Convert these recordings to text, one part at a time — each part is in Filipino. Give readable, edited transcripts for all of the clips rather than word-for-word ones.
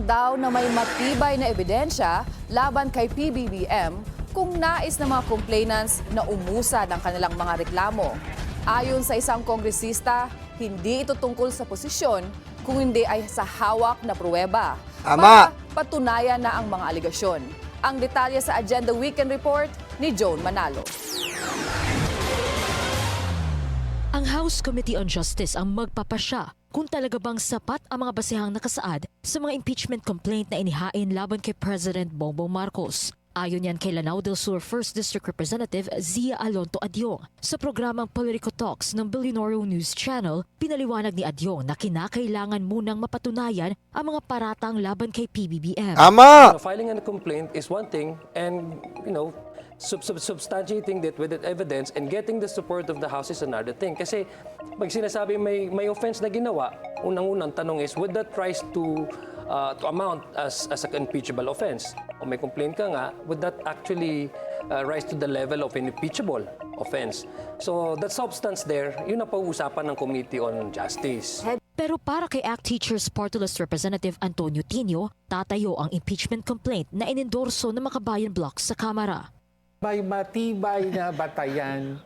daw na may matibay na ebidensya laban kay PBBM kung nais ng mga complainants na umusad ang kanilang mga reklamo. Ayon sa isang kongresista, hindi ito tungkol sa posisyon kung hindi ay sa hawak na pruweba. Ama! Para patunayan na ang mga aligasyon. Ang detalye sa Agenda Weekend Report ni Joan Manalo. Ang House Committee on Justice ang magpapasya kung talaga bang sapat ang mga basehang nakasaad sa mga impeachment complaint na inihain laban kay President Bongbong Marcos. Ayon yan kay Lanao del Sur 1st District Representative Zia Alonto Adyong. Sa programang Politico Talks ng Billionaire News Channel, pinaliwanag ni Adyong na kinakailangan munang mapatunayan ang mga paratang laban kay PBBM. Ama! Filing a complaint is one thing, and substantiating that with evidence and getting the support of the House is another thing. Kasi pag sinasabi may offense na ginawa, unang-unang tanong is, would that rise to amount as an impeachable offense? O may complaint ka nga, would that actually rise to the level of an impeachable offense? So that substance there, yun ang pag-uusapan ng Committee on Justice. Pero para kay ACT Teachers Party List Representative Antonio Tino, tatayo ang impeachment complaint na inendorso ng Makabayan Bloc sa Kamara. May matibay na batayan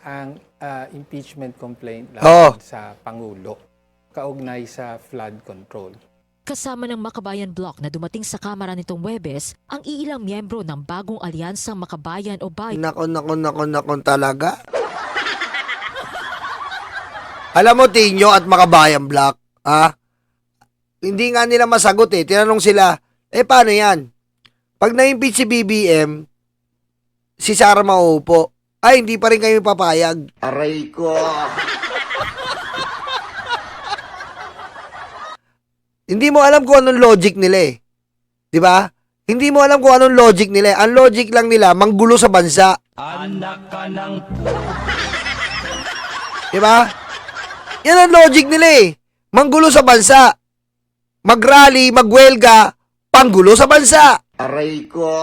ang impeachment complaint Oh. sa Pangulo, kaugnay sa flood control. Kasama ng Makabayan Bloc na dumating sa Kamara nitong Huwebes, ang iilang miyembro ng bagong alyansang Makabayan o Bayan Nako talaga. Alam mo, Tinyo at Makabayan Block, hindi nga nila masagot eh. Tinanong sila, paano yan? Pag na-impeach si BBM, si Sara mauupo. Ay, hindi pa rin kayo papayag. Aray ko. Hindi mo alam kung anong logic nila eh. 'Di ba? Hindi mo alam kung anong logic nila. Ang logic lang nila, manggulo sa bansa. Anak ka ng 'Di ba? Yan ang logic nila eh. Manggulo sa bansa. Mag-rally, magwelga, panggulo sa bansa. Aray ko.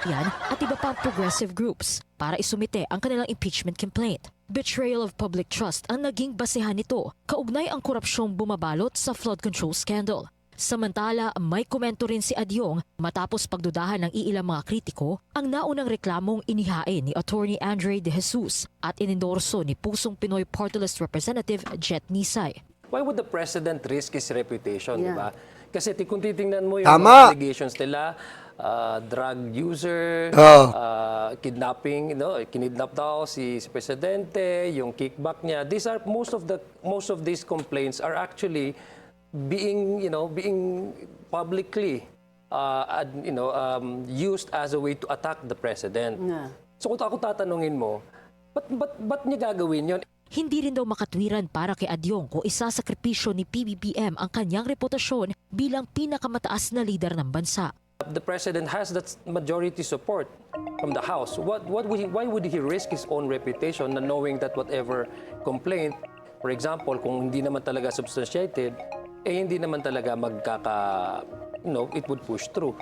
yan at iba pang progressive groups para isumite ang kanilang impeachment complaint. Betrayal of public trust ang naging basehan nito, kaugnay ang korupsyong bumabalot sa flood control scandal. Samantala, may komento rin si Adyong matapos pagdudahan ng iilang mga kritiko ang naunang reklamong inihain ni Attorney Andre De Jesus at inendorso ni Pusong Pinoy Party List Representative Jet Nisay. Why would the President risk his reputation, di ba? Kasi kung titingnan mo yung Tama. mga allegations nila, drug user, kidnapping, kinidnap daw si Presidente, yung kickback niya. These are most of these complaints are actually being publicly used as a way to attack the President. So kung ako tatanungin mo, ba't niya gagawin yun? Hindi rin daw makatwiran para kay Adyong kung isasakripisyo ni PBBM ang kanyang reputasyon bilang pinakamataas na lider ng bansa. The President has that majority support from the House. Why would he risk his own reputation na knowing that whatever complaint, for example, kung hindi naman talaga substantiated, hindi naman talaga it would push through.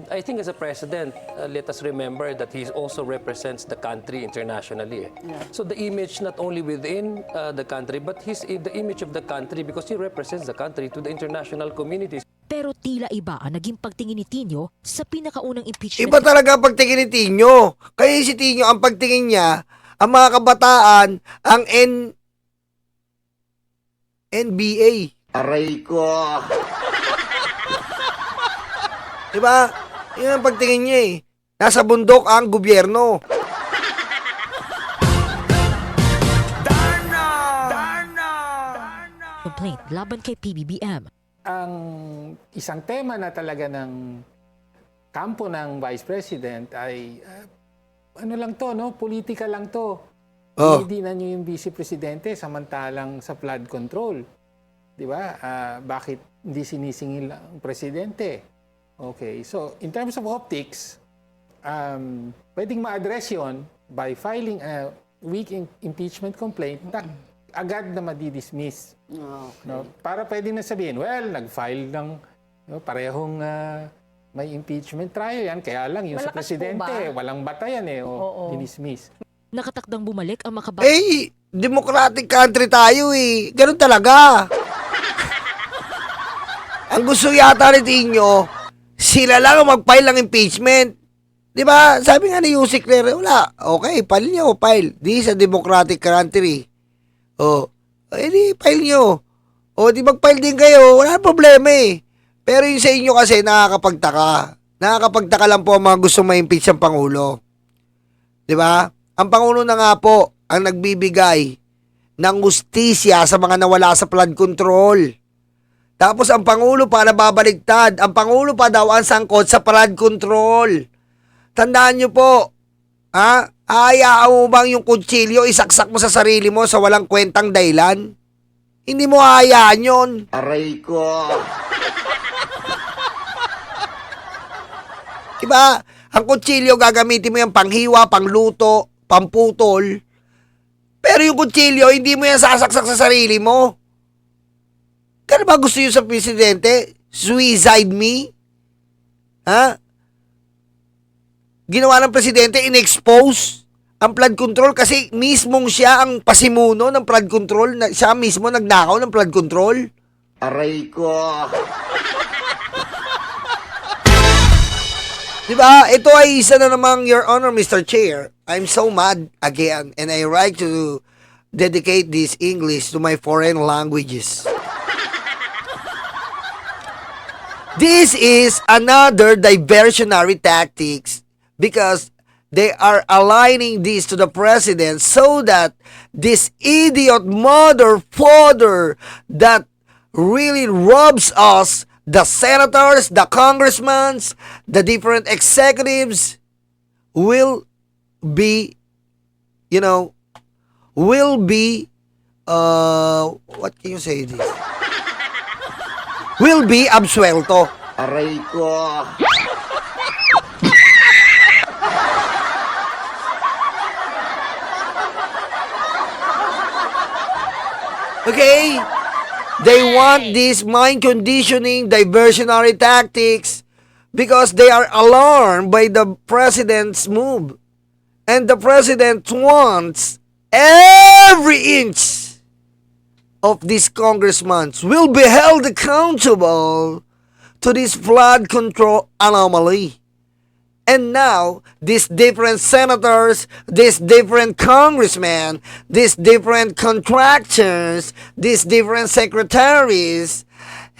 I think as a President, let us remember that he also represents the country internationally. So the image not only within the country, but the image of the country because he represents the country to the international communities. Pero tila iba ang naging pagtingin ni Tino sa pinakaunang impeachment. Iba talaga ang pagtingin ni Tinyo. Kaya si Tinyo, ang pagtingin niya, ang mga kabataan, ang NBA. Aray ko. Diba? Yun ang pagtingin niya eh. Nasa bundok ang gobyerno. Complaint laban kay PBBM. Ang isang tema na talaga ng kampo ng Vice President ay politika lang to. Hindi na nyo yung Vice Presidente samantalang sa flood control. Di ba? Bakit hindi sinisingil ang Presidente? Okay, so in terms of optics, pwedeng ma-address yun by filing a weak impeachment complaint na agad na madidismiss. Okay. No? Para pwede na sabihin, nag-file ng parehong may impeachment trial yan, kaya lang yung sa Malakas po Presidente, ba? walang batayan dinismiss. Nakatakdang bumalik ang Makabayan. Democratic country tayo eh. Ganun talaga. Ang gusto yata ni Tino, sila lang ang mag-file ng impeachment. Di ba? Sabi nga ni Yusik Claire, wala. Okay, file nyo, file. This is a democratic country. O, di file nyo. O, di mag-file din kayo. Wala problema eh. Pero yung sa inyo kasi, nakakapagtaka. Nakakapagtaka lang po ang mga gusto ma-impeach ang Pangulo. Di ba? Ang Pangulo na nga po ang nagbibigay ng hustisya sa mga nawala sa flood control. Tapos ang Pangulo pa nababaligtad. Ang Pangulo pa daw ang sangkot sa flood control. Tandaan nyo po, hayaan mo bang yung kutsilyo isaksak mo sa sarili mo sa walang kwentang dahilan? Hindi mo hayaan yun. Aray ko. Diba? Ang kutsilyo gagamitin mo yung panghiwa, pangluto, pamputol. Pero yung kutsilyo, hindi mo yan sasaksak sa sarili mo. Kaya ba gusto yun sa presidente? Suicide me? Ha? Ginawa ng presidente, in-expose ang flood control kasi mismong siya ang pasimuno ng flood control. Siya mismo nagnakaw ng flood control. Aray ko. Diba? Ito ay isa na namang, Your Honor, Mr. Chair. I'm so mad again and I like to dedicate this English to my foreign languages. This is another diversionary tactics because they are aligning this to the president so that this idiot mother father that really robs us, the senators, the congressmen, the different executives will be, what can you say this? Will be absuelto. Aray ko. Okay? They want this mind conditioning, diversionary tactics because they are alarmed by the president's move. And the president wants every inch of these congressmen will be held accountable to this flood control anomaly. And now, these different senators, these different congressmen, these different contractors, these different secretaries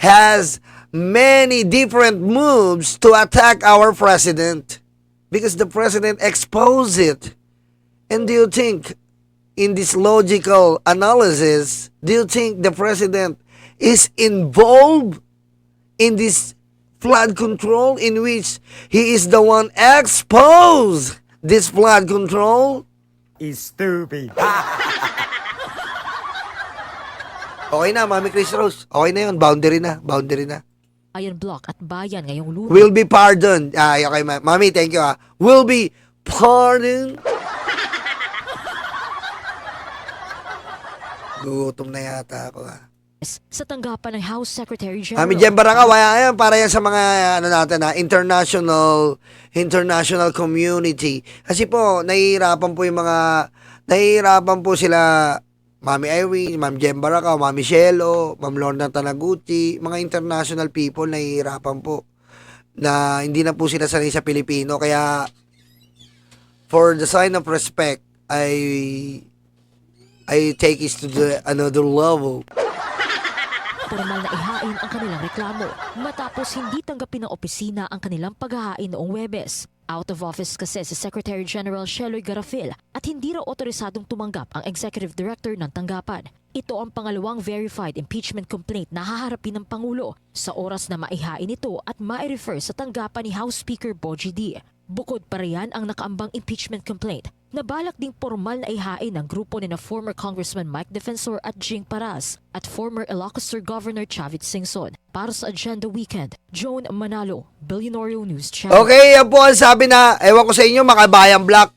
has many different moves to attack our president because the president exposed it. And do you think, in this logical analysis, do you think the president is involved in this flood control in which he is the one exposed this flood control? Is stupid. Okay na, Mami Chris Rose. Okay na yun. Boundary na. Boundary na. Bayan Block at Bayan ngayong Lunes. Will be pardoned. Okay, Mami, thank you. Will be pardoned. Gutom na yata ako. Sa tanggapan ng House Secretary General. Mami Jem Barangay, ayan, para yan sa mga natin, international community. Kasi po, nahihirapan po sila, Mami Irene, Ma'am Jem Barangay, Mami Shelo, Ma'am Lorna Tanaguchi, mga international people, nahihirapan po na hindi na po sila sanay sa Pilipino. Kaya, for the sign of respect, I take it to the another level. Formal na ihain ang kanilang reklamo matapos hindi tanggapin ng opisina ang kanilang paghahain noong Huwebes. Out of office kasi si Secretary General Sheloy Garafil at hindi raw otorisadong tumanggap ang Executive Director ng tanggapan. Ito ang pangalawang verified impeachment complaint na haharapin ng Pangulo sa oras na maihain ito at mai-refer sa tanggapan ni House Speaker Bogie D. Bukod pa riyan ang nakaambang impeachment complaint, nabalak ding formal na ihain ng grupo ni na former Congressman Mike Defensor at Jing Paras at former Ilocos Sur Governor Chavit Singson. Para sa Agenda Weekend, Joan Manalo, Billionario News Channel. Okay, yan po ang sabi na, ewan ko sa inyo, Makabayan Black.